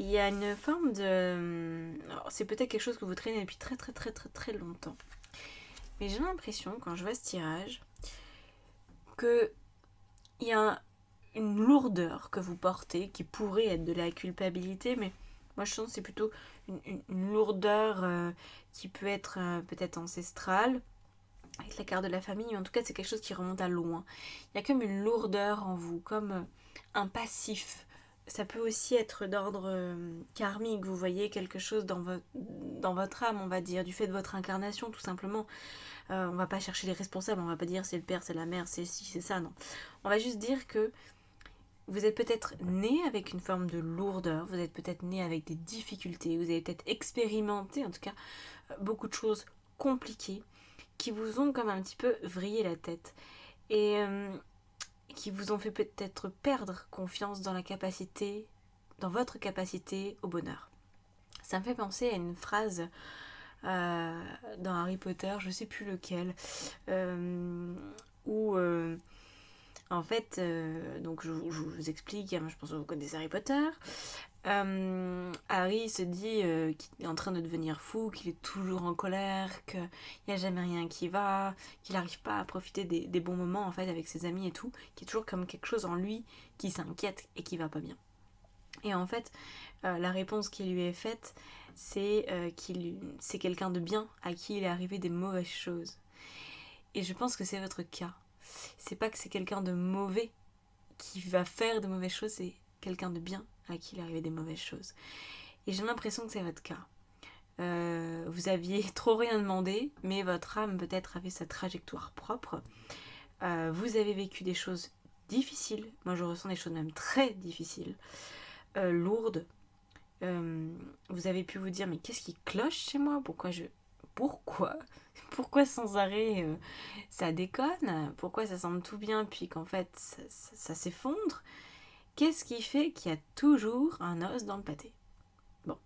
Il y a une forme de... Alors, c'est peut-être quelque chose que vous traînez depuis très très très très très longtemps. Mais j'ai l'impression, quand je vois ce tirage, qu'il y a une lourdeur que vous portez, qui pourrait être de la culpabilité, mais moi je sens que c'est plutôt une lourdeur qui peut être peut-être ancestrale, avec la carte de la famille, mais en tout cas c'est quelque chose qui remonte à loin. Il y a comme une lourdeur en vous, comme un passif. Ça peut aussi être d'ordre karmique, vous voyez, quelque chose dans votre âme, on va dire, du fait de votre incarnation, tout simplement. On va pas chercher les responsables, on va pas dire c'est le père, c'est la mère, c'est ci, c'est ça, non. On va juste dire que vous êtes peut-être né avec une forme de lourdeur, vous êtes peut-être né avec des difficultés, vous avez peut-être expérimenté, en tout cas, beaucoup de choses compliquées qui vous ont comme un petit peu vrillé la tête. Et... qui vous ont fait peut-être perdre confiance dans votre capacité au bonheur. Ça me fait penser à une phrase dans Harry Potter, je sais plus lequel, où en fait, donc je vous explique, je pense que vous connaissez Harry Potter, Harry se dit qu'il est en train de devenir fou, qu'il est toujours en colère, qu'il n'y a jamais rien qui va, qu'il n'arrive pas à profiter des bons moments en fait avec ses amis et tout, qu'il y a toujours comme quelque chose en lui qui s'inquiète et qui va pas bien. Et en fait, la réponse qui lui est faite, c'est c'est quelqu'un de bien à qui il est arrivé des mauvaises choses. Et je pense que c'est votre cas. C'est pas que c'est quelqu'un de mauvais qui va faire de mauvaises choses, c'est quelqu'un de bien à qui il est arrivé des mauvaises choses. Et j'ai l'impression que c'est votre cas. Vous aviez trop rien demandé, mais votre âme peut-être avait sa trajectoire propre. Vous avez vécu des choses difficiles. Moi, je ressens des choses même très difficiles, lourdes. Vous avez pu vous dire, mais qu'est-ce qui cloche chez moi ? Pourquoi sans arrêt ça déconne ? Pourquoi ça semble tout bien puis qu'en fait ça s'effondre ? Qu'est-ce qui fait qu'il y a toujours un os dans le pâté ? Bon.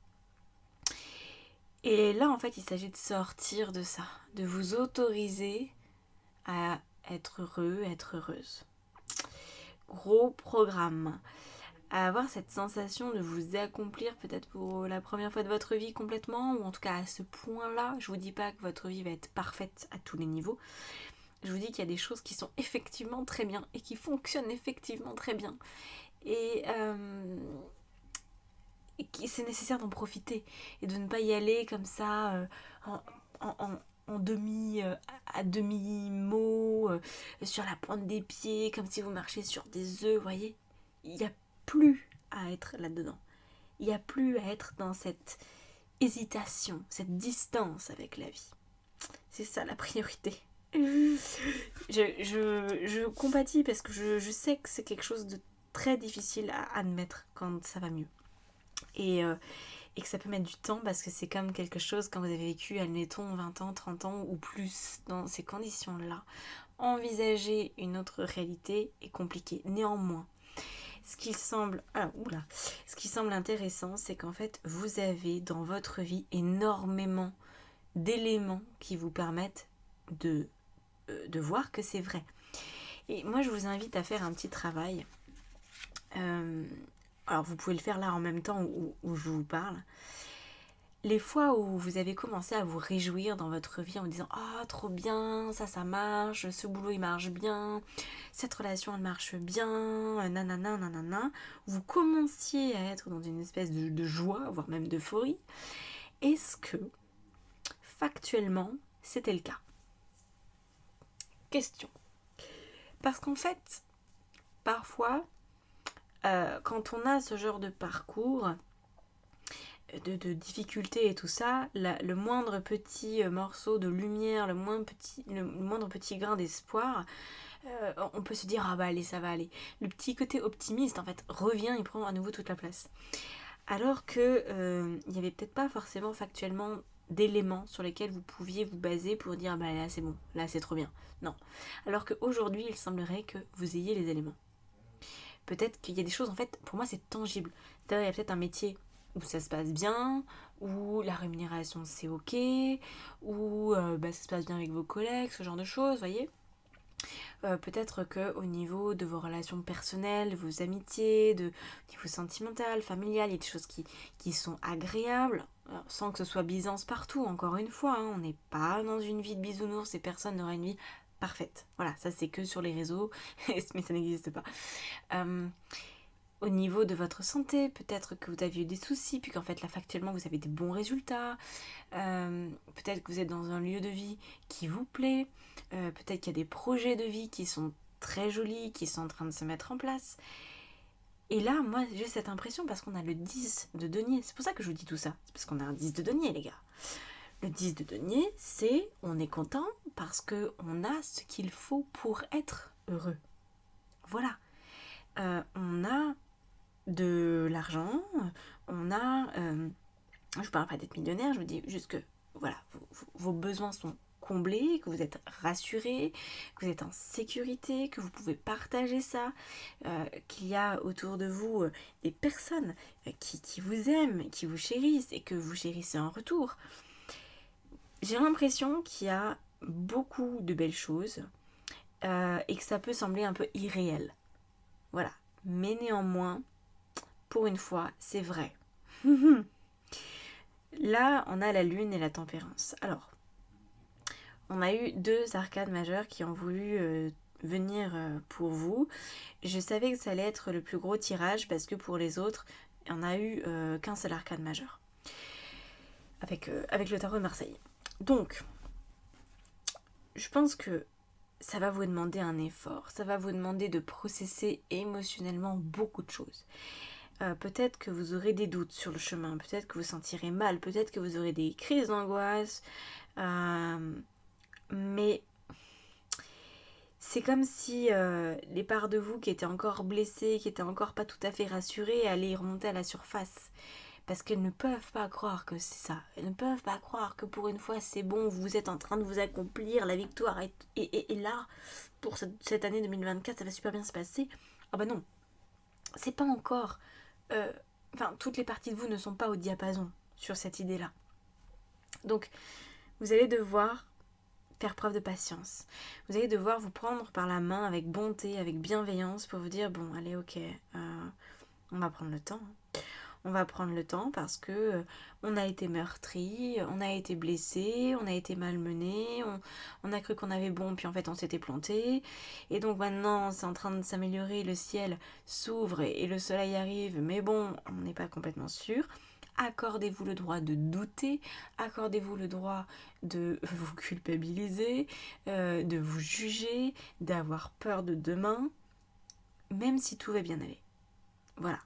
Et là, en fait, il s'agit de sortir de ça, de vous autoriser à être heureux, être heureuse. Gros programme. À avoir cette sensation de vous accomplir peut-être pour la première fois de votre vie complètement, ou en tout cas à ce point-là. Je vous dis pas que votre vie va être parfaite à tous les niveaux. Je vous dis qu'il y a des choses qui sont effectivement très bien et qui fonctionnent effectivement très bien. Et c'est nécessaire d'en profiter et de ne pas y aller comme ça en à demi-mot, sur la pointe des pieds, comme si vous marchiez sur des œufs, vous voyez. Il n'y a plus à être là-dedans. Il n'y a plus à être dans cette hésitation, cette distance avec la vie. C'est ça la priorité. Je compatis parce que je sais que c'est quelque chose de très difficile à admettre quand ça va mieux. Et que ça peut mettre du temps parce que c'est comme quelque chose quand vous avez vécu, admettons, 20 ans, 30 ans ou plus dans ces conditions-là. Envisager une autre réalité est compliqué. Néanmoins, ce qui semble intéressant, c'est qu'en fait, vous avez dans votre vie énormément d'éléments qui vous permettent de voir que c'est vrai. Et moi, je vous invite à faire un petit travail. Alors, vous pouvez le faire là en même temps où je vous parle. Les fois où vous avez commencé à vous réjouir dans votre vie en vous disant « Ah, trop bien, ça marche, ce boulot il marche bien, cette relation elle marche bien, nanana, nanana », vous commenciez à être dans une espèce de joie, voire même d'euphorie. Est-ce que, factuellement, c'était le cas ? Question. Parce qu'en fait, parfois, quand on a ce genre de parcours, de difficultés et tout ça, le moindre petit morceau de lumière, le moindre petit grain d'espoir, on peut se dire ah bah allez, ça va aller. Le petit côté optimiste en fait revient et prend à nouveau toute la place. Alors que il n'y avait peut-être pas forcément factuellement d'éléments sur lesquels vous pouviez vous baser pour dire bah là c'est bon, là c'est trop bien. Non. Alors qu'aujourd'hui il semblerait que vous ayez les éléments. Peut-être qu'il y a des choses en fait, pour moi c'est tangible. C'est-à-dire il y a peut-être un métier où ça se passe bien, où la rémunération c'est ok, où ça se passe bien avec vos collègues, ce genre de choses, vous voyez. Peut-être qu'au niveau de vos relations personnelles, vos amitiés, au niveau sentimental, familial, il y a des choses qui sont agréables, sans que ce soit Byzance partout, encore une fois, hein, on n'est pas dans une vie de bisounours et personne n'aura une vie parfaite. Voilà, ça c'est que sur les réseaux, mais ça n'existe pas. Au niveau de votre santé, peut-être que vous aviez eu des soucis, puis qu'en fait là factuellement vous avez des bons résultats, peut-être que vous êtes dans un lieu de vie qui vous plaît, peut-être qu'il y a des projets de vie qui sont très jolis, qui sont en train de se mettre en place. Et là, moi j'ai cette impression parce qu'on a le 10 de denier, c'est pour ça que je vous dis tout ça, c'est parce qu'on a un 10 de denier les gars. Le 10 de denier, c'est on est content parce qu'on a ce qu'il faut pour être heureux. Voilà. On a de l'argent, on a... je parle pas d'être millionnaire, je vous dis juste que voilà, vos besoins sont comblés, que vous êtes rassurés, que vous êtes en sécurité, que vous pouvez partager ça, qu'il y a autour de vous des personnes qui vous aiment, qui vous chérissent et que vous chérissez en retour. J'ai l'impression qu'il y a beaucoup de belles choses et que ça peut sembler un peu irréel. Voilà. Mais néanmoins, pour une fois, c'est vrai. Là, on a la lune et la tempérance. Alors, on a eu 2 arcades majeures qui ont voulu venir pour vous. Je savais que ça allait être le plus gros tirage parce que pour les autres, on a eu qu'un seul arcade majeur. Avec le tarot de Marseille. Donc, je pense que ça va vous demander un effort. Ça va vous demander de processer émotionnellement beaucoup de choses. Peut-être que vous aurez des doutes sur le chemin. Peut-être que vous sentirez mal. Peut-être que vous aurez des crises d'angoisse. Mais c'est comme si les parts de vous qui étaient encore blessées, qui étaient encore pas tout à fait rassurées, allaient remonter à la surface. Parce qu'elles ne peuvent pas croire que c'est ça. Elles ne peuvent pas croire que pour une fois c'est bon, vous êtes en train de vous accomplir, la victoire est là. Pour cette année 2024, ça va super bien se passer. Ah bah non, c'est pas encore... toutes les parties de vous ne sont pas au diapason sur cette idée-là. Donc, vous allez devoir faire preuve de patience. Vous allez devoir vous prendre par la main avec bonté, avec bienveillance pour vous dire, bon, allez, ok, on va prendre le temps. On va prendre le temps parce que on a été meurtri, on a été blessé, on a été malmené, on a cru qu'on avait bon, puis en fait on s'était planté. Et donc maintenant c'est en train de s'améliorer, le ciel s'ouvre et le soleil arrive, mais bon, on n'est pas complètement sûr. Accordez-vous le droit de douter, accordez-vous le droit de vous culpabiliser, de vous juger, d'avoir peur de demain, même si tout va bien aller. Voilà.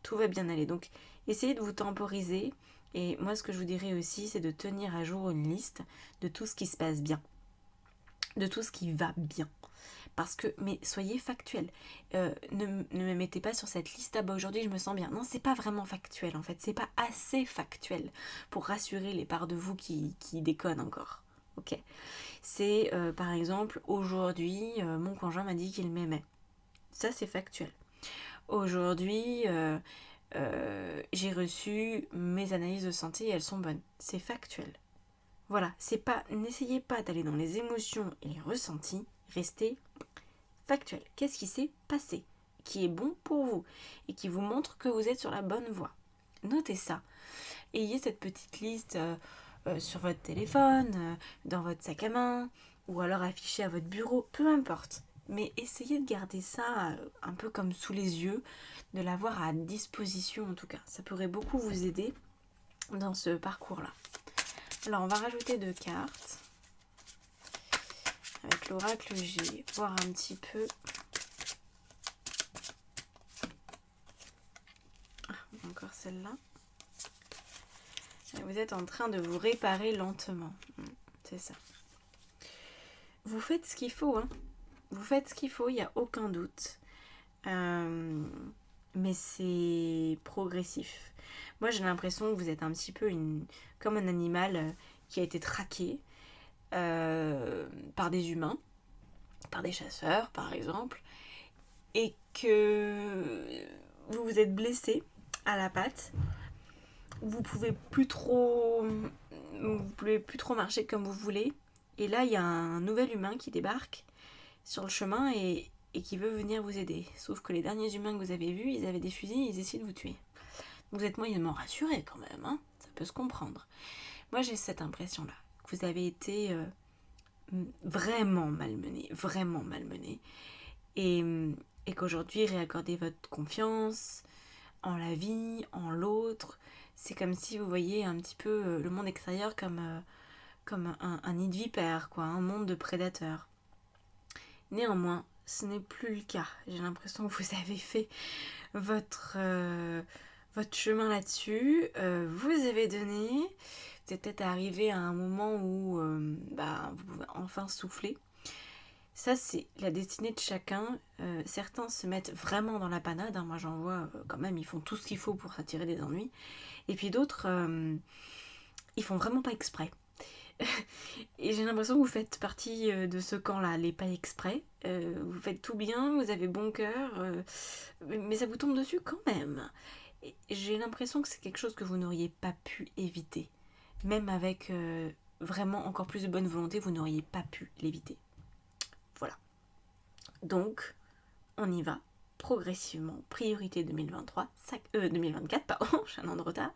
Tout va bien aller. Donc, essayez de vous temporiser. Et moi, ce que je vous dirais aussi, c'est de tenir à jour une liste de tout ce qui se passe bien. De tout ce qui va bien. Parce que, mais soyez factuel. Ne me mettez pas sur cette liste, ah bah aujourd'hui je me sens bien. Non, c'est pas vraiment factuel en fait. C'est pas assez factuel pour rassurer les parts de vous qui déconnent encore. Ok. C'est par exemple, aujourd'hui, mon conjoint m'a dit qu'il m'aimait. Ça, c'est factuel. Aujourd'hui, j'ai reçu mes analyses de santé et elles sont bonnes. C'est factuel. Voilà, c'est pas, n'essayez pas d'aller dans les émotions et les ressentis, restez factuel. Qu'est-ce qui s'est passé qui est bon pour vous et qui vous montre que vous êtes sur la bonne voie. Notez ça. Ayez cette petite liste sur votre téléphone, dans votre sac à main, ou alors affichée à votre bureau, peu importe. Mais essayez de garder ça un peu comme sous les yeux, de l'avoir à disposition en tout cas. Ça pourrait beaucoup vous aider dans ce parcours-là. Alors on va rajouter 2 cartes. Avec l'oracle G, voir un petit peu. Encore celle-là. Vous êtes en train de vous réparer lentement. C'est ça. Vous faites ce qu'il faut, hein. Vous faites ce qu'il faut, il n'y a aucun doute. Mais c'est progressif. Moi, j'ai l'impression que vous êtes un petit peu comme un animal qui a été traqué par des humains, par des chasseurs, par exemple, et que vous vous êtes blessé à la patte. Vous pouvez plus trop marcher comme vous voulez. Et là, il y a un nouvel humain qui débarque sur le chemin et qui veut venir vous aider. Sauf que les derniers humains que vous avez vus, ils avaient des fusils et ils essaient de vous tuer. Vous êtes moyennement rassuré quand même, hein, ça peut se comprendre. Moi, j'ai cette impression-là, que vous avez été vraiment malmené, et qu'aujourd'hui, réaccorder votre confiance en la vie, en l'autre, c'est comme si vous voyez un petit peu le monde extérieur comme un nid de vipères, quoi, un monde de prédateurs. Néanmoins, ce n'est plus le cas. J'ai l'impression que vous avez fait votre chemin là-dessus. Vous avez donné. Vous êtes peut-être arrivé à un moment où vous pouvez enfin souffler. Ça, c'est la destinée de chacun. Certains se mettent vraiment dans la panade. Moi, j'en vois quand même, ils font tout ce qu'il faut pour s'attirer des ennuis. Et puis d'autres, ils font vraiment pas exprès. Et j'ai l'impression que vous faites partie de ce camp-là, les pas exprès. Vous faites tout bien, vous avez bon cœur, mais ça vous tombe dessus quand même. Et j'ai l'impression que c'est quelque chose que vous n'auriez pas pu éviter. Même avec vraiment encore plus de bonne volonté, vous n'auriez pas pu l'éviter. Voilà. Donc, on y va. progressivement. Priorité 2024, pardon, j'ai un an de retard.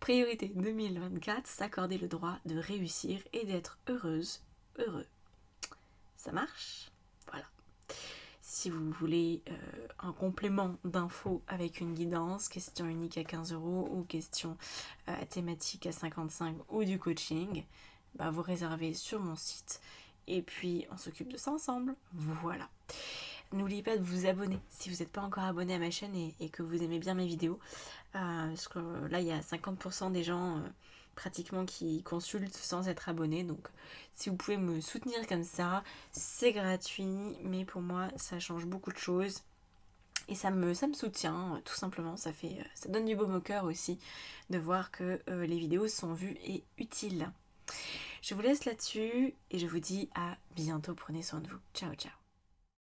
Priorité 2024, s'accorder le droit de réussir et d'être heureuse, heureux. Ça marche? Voilà. Si vous voulez un complément d'infos avec une guidance, question unique à 15 € ou question thématique à 55 ou du coaching, bah vous réservez sur mon site et puis on s'occupe de ça ensemble. Voilà. N'oubliez pas de vous abonner si vous n'êtes pas encore abonné à ma chaîne et que vous aimez bien mes vidéos. Parce que là, il y a 50% des gens pratiquement qui consultent sans être abonnés. Donc, si vous pouvez me soutenir comme ça, c'est gratuit. Mais pour moi, ça change beaucoup de choses. Et ça me soutient, tout simplement. Ça donne du baume au cœur aussi de voir que les vidéos sont vues et utiles. Je vous laisse là-dessus et je vous dis à bientôt. Prenez soin de vous. Ciao, ciao.